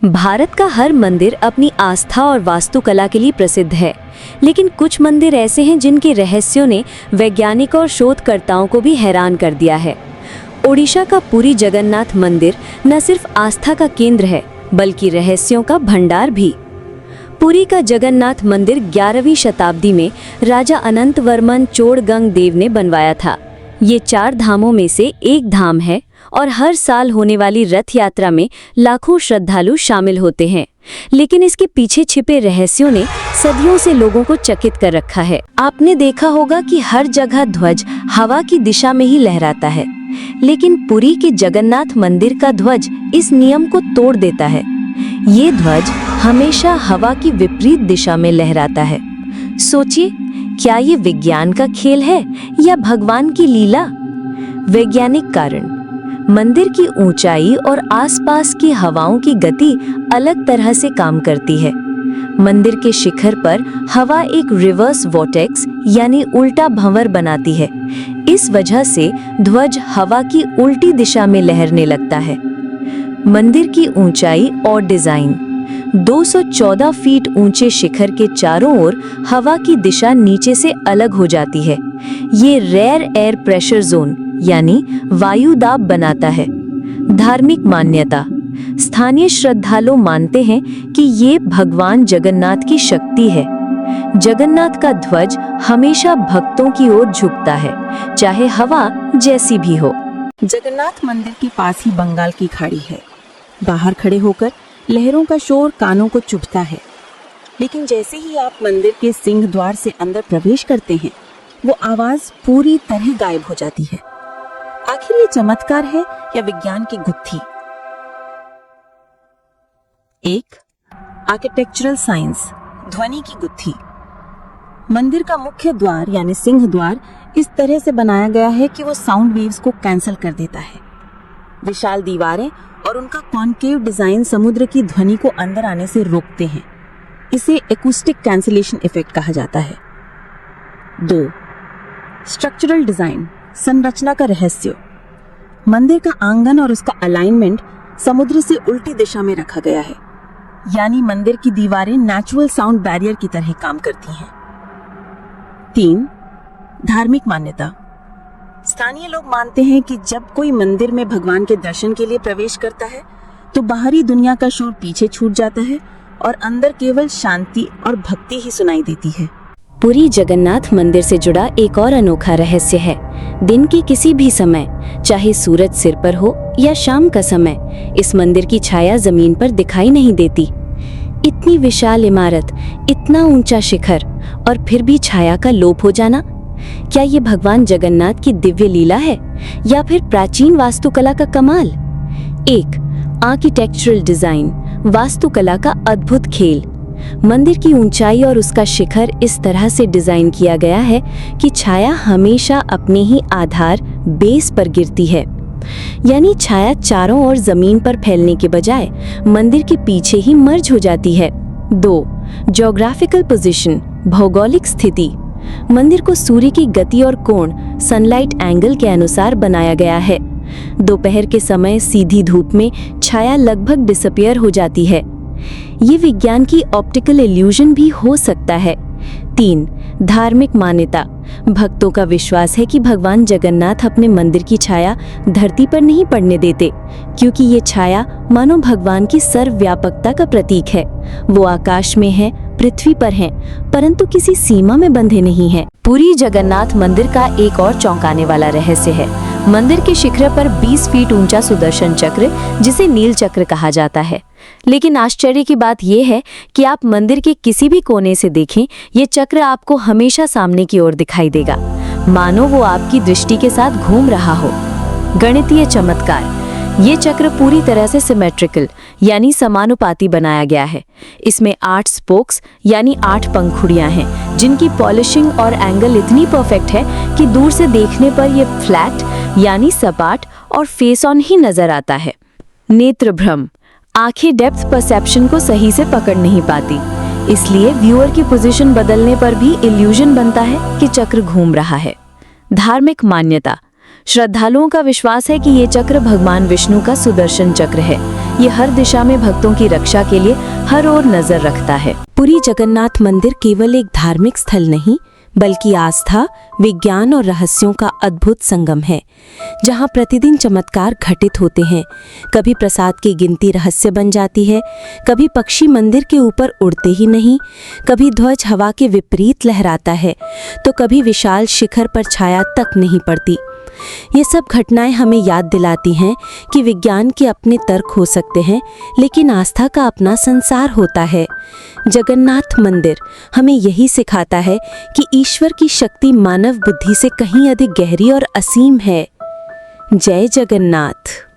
भारत का हर मंदिर अपनी आस्था और वास्तुकला के लिए प्रसिद्ध है, लेकिन कुछ मंदिर ऐसे हैं जिनके रहस्यों ने वैज्ञानिक और शोधकर्ताओं को भी हैरान कर दिया है। ओडिशा का पुरी जगन्नाथ मंदिर न सिर्फ आस्था का केंद्र है, बल्कि रहस्यों का भंडार भी। पुरी का जगन्नाथ मंदिर 11वीं शताब्दी में राजा अनंतवर्मन चोड़गंग ने बनवाया था। ये 4 धामों में से एक धाम है और हर साल होने वाली रथ यात्रा में लाखों श्रद्धालु शामिल होते हैं। लेकिन इसके पीछे छिपे रहस्यों ने सदियों से लोगों को चकित कर रखा है। आपने देखा होगा कि हर जगह ध्वज हवा की दिशा में ही लहराता है, लेकिन पुरी के जगन्नाथ मंदिर का ध्वज इस नियम को तोड़ देता है। ये ध्वज हमेशा हवा की विपरीत दिशा में लहराता है। सोचिए, क्या ये विज्ञान का खेल है या भगवान की लीला? वैज्ञानिक कारण: मंदिर की ऊंचाई और आसपास की हवाओं की गति अलग तरह से काम करती है। मंदिर के शिखर पर हवा एक रिवर्स वॉर्टेक्स यानी उल्टा भंवर बनाती है। इस वजह से ध्वज हवा की उल्टी दिशा में लहरने लगता है। मंदिर की ऊंचाई और डिजाइन: 214 फीट ऊंचे शिखर के चारों ओर हवा की दिशा नीचे से अलग हो जाती है। ये रेयर एयर प्रेशर जोन यानी वायु दाब बनाता है। धार्मिक मान्यता: स्थानीय श्रद्धालु मानते हैं कि ये भगवान जगन्नाथ की शक्ति है। जगन्नाथ का ध्वज हमेशा भक्तों की ओर झुकता है, चाहे हवा जैसी भी हो। जगन्नाथ मंदिर के पास ही बंगाल की खाड़ी है। बाहर खड़े होकर लहरों का शोर कानों को चुभता है, लेकिन जैसे ही आप मंदिर के सिंह द्वार से अंदर प्रवेश करते हैं, वो आवाज पूरी तरह गायब हो जाती है। आखिर ये चमत्कार है या विज्ञान की गुत्थी? 1. आर्किटेक्चरल साइंस, ध्वनि की गुत्थी। मंदिर का मुख्य द्वार यानी सिंह द्वार इस तरह से बनाया गया है कि वो साउंड वेव्स को कैंसिल कर देता है। विशाल दीवारें और उनका कॉन्केव डिजाइन समुद्र की ध्वनि को अंदर आने से रोकते हैं। इसे एकूस्टिक कैंसिलेशन इफेक्ट कहा जाता है। 2. स्ट्रक्चरल डिजाइन, संरचना का रहस्य। मंदिर का आंगन और उसका अलाइनमेंट समुद्र से उल्टी दिशा में रखा गया है, यानी मंदिर की दीवारें नेचुरल साउंड बैरियर की तरह काम करती हैं। 3. धार्मिक मान्यता: स्थानीय लोग मानते हैं कि जब कोई मंदिर में भगवान के दर्शन के लिए प्रवेश करता है, तो बाहरी दुनिया का शोर पीछे छूट जाता है और अंदर केवल शांति और भक्ति ही सुनाई देती है। पुरी जगन्नाथ मंदिर से जुड़ा एक और अनोखा रहस्य है। दिन के किसी भी समय, चाहे सूरज सिर पर हो या शाम का समय, इस मंदिर की छाया जमीन पर दिखाई नहीं देती। इतनी विशाल इमारत, इतना ऊंचा शिखर और फिर भी छाया का लोप हो जाना, क्या ये भगवान जगन्नाथ की दिव्य लीला है या फिर प्राचीन वास्तुकला का कमाल? 1. आर्किटेक्चरल डिजाइन, वास्तुकला का अद्भुत खेल। मंदिर की ऊंचाई और उसका शिखर इस तरह से डिजाइन किया गया है कि छाया हमेशा अपने ही आधार बेस पर गिरती है, यानी छाया चारों ओर जमीन पर फैलने के बजाय मंदिर के पीछे ही मर्ज हो जाती है। 2. ज्योग्राफिकल पोजीशन, भौगोलिक स्थिति। मंदिर को सूर्य की गति और कोण, सनलाइट एंगल के अनुसार बनाया गया है। दोपहर के समय सीधी धूप में छाया लगभग डिसअपीयर हो जाती है। ये विज्ञान की ऑप्टिकल इल्यूजन भी हो सकता है। 3. धार्मिक मान्यता: भक्तों का विश्वास है कि भगवान जगन्नाथ अपने मंदिर की छाया धरती पर नहीं पड़ने देते, क्योंकि ये छाया मानो भगवान की सर्वव्यापकता का प्रतीक है। वो आकाश में है, पृथ्वी पर हैं, परंतु किसी सीमा में बंधे नहीं हैं। पुरी जगन्नाथ मंदिर का एक और चौंकाने वाला रहस्य है। मंदिर के शिखर पर 20 फीट ऊंचा सुदर्शन चक्र, जिसे नील चक्र कहा जाता है। लेकिन आश्चर्य की बात यह है कि आप मंदिर के किसी भी कोने से देखें, ये चक्र आपको हमेशा सामने की ओर दिखाई देगा, मानो वो आपकी दृष्टि के साथ घूम रहा हो। गणितीय चमत्कार: ये चक्र पूरी तरह से सिमेट्रिकल यानी समानुपाती बनाया गया है। इसमें 8 स्पोक्स यानी 8 पंखुड़ियां हैं, जिनकी पॉलिशिंग और एंगल इतनी परफेक्ट है कि दूर से देखने पर यह फ्लैट यानी सपाट और फेस ऑन ही नजर आता है। नेत्र भ्रम: आंखें डेप्थ परसेप्शन को सही से पकड़ नहीं पाती, इसलिए व्यूअर की पोजीशन बदलने पर भी इल्यूजन बनता है कि चक्र घूम रहा है। धार्मिक मान्यता: श्रद्धालुओं का विश्वास है कि ये चक्र भगवान विष्णु का सुदर्शन चक्र है। ये हर दिशा में भक्तों की रक्षा के लिए हर ओर नजर रखता है। पुरी जगन्नाथ मंदिर केवल एक धार्मिक स्थल नहीं, बल्कि आस्था, विज्ञान और रहस्यों का अद्भुत संगम है, जहां प्रतिदिन चमत्कार घटित होते हैं। कभी प्रसाद की गिनती रहस्य बन जाती है, कभी पक्षी मंदिर के ऊपर उड़ते ही नहीं, कभी ध्वज हवा के विपरीत लहराता है, तो कभी विशाल शिखर पर छाया तक नहीं पड़ती। ये सब घटनाएं हमें याद दिलाती हैं कि विज्ञान के अपने तर्क हो सकते हैं, लेकिन आस्था का अपना संसार होता है। जगन्नाथ मंदिर हमें यही सिखाता है कि ईश्वर की शक्ति मानव बुद्धि से कहीं अधिक गहरी और असीम है। जय जगन्नाथ।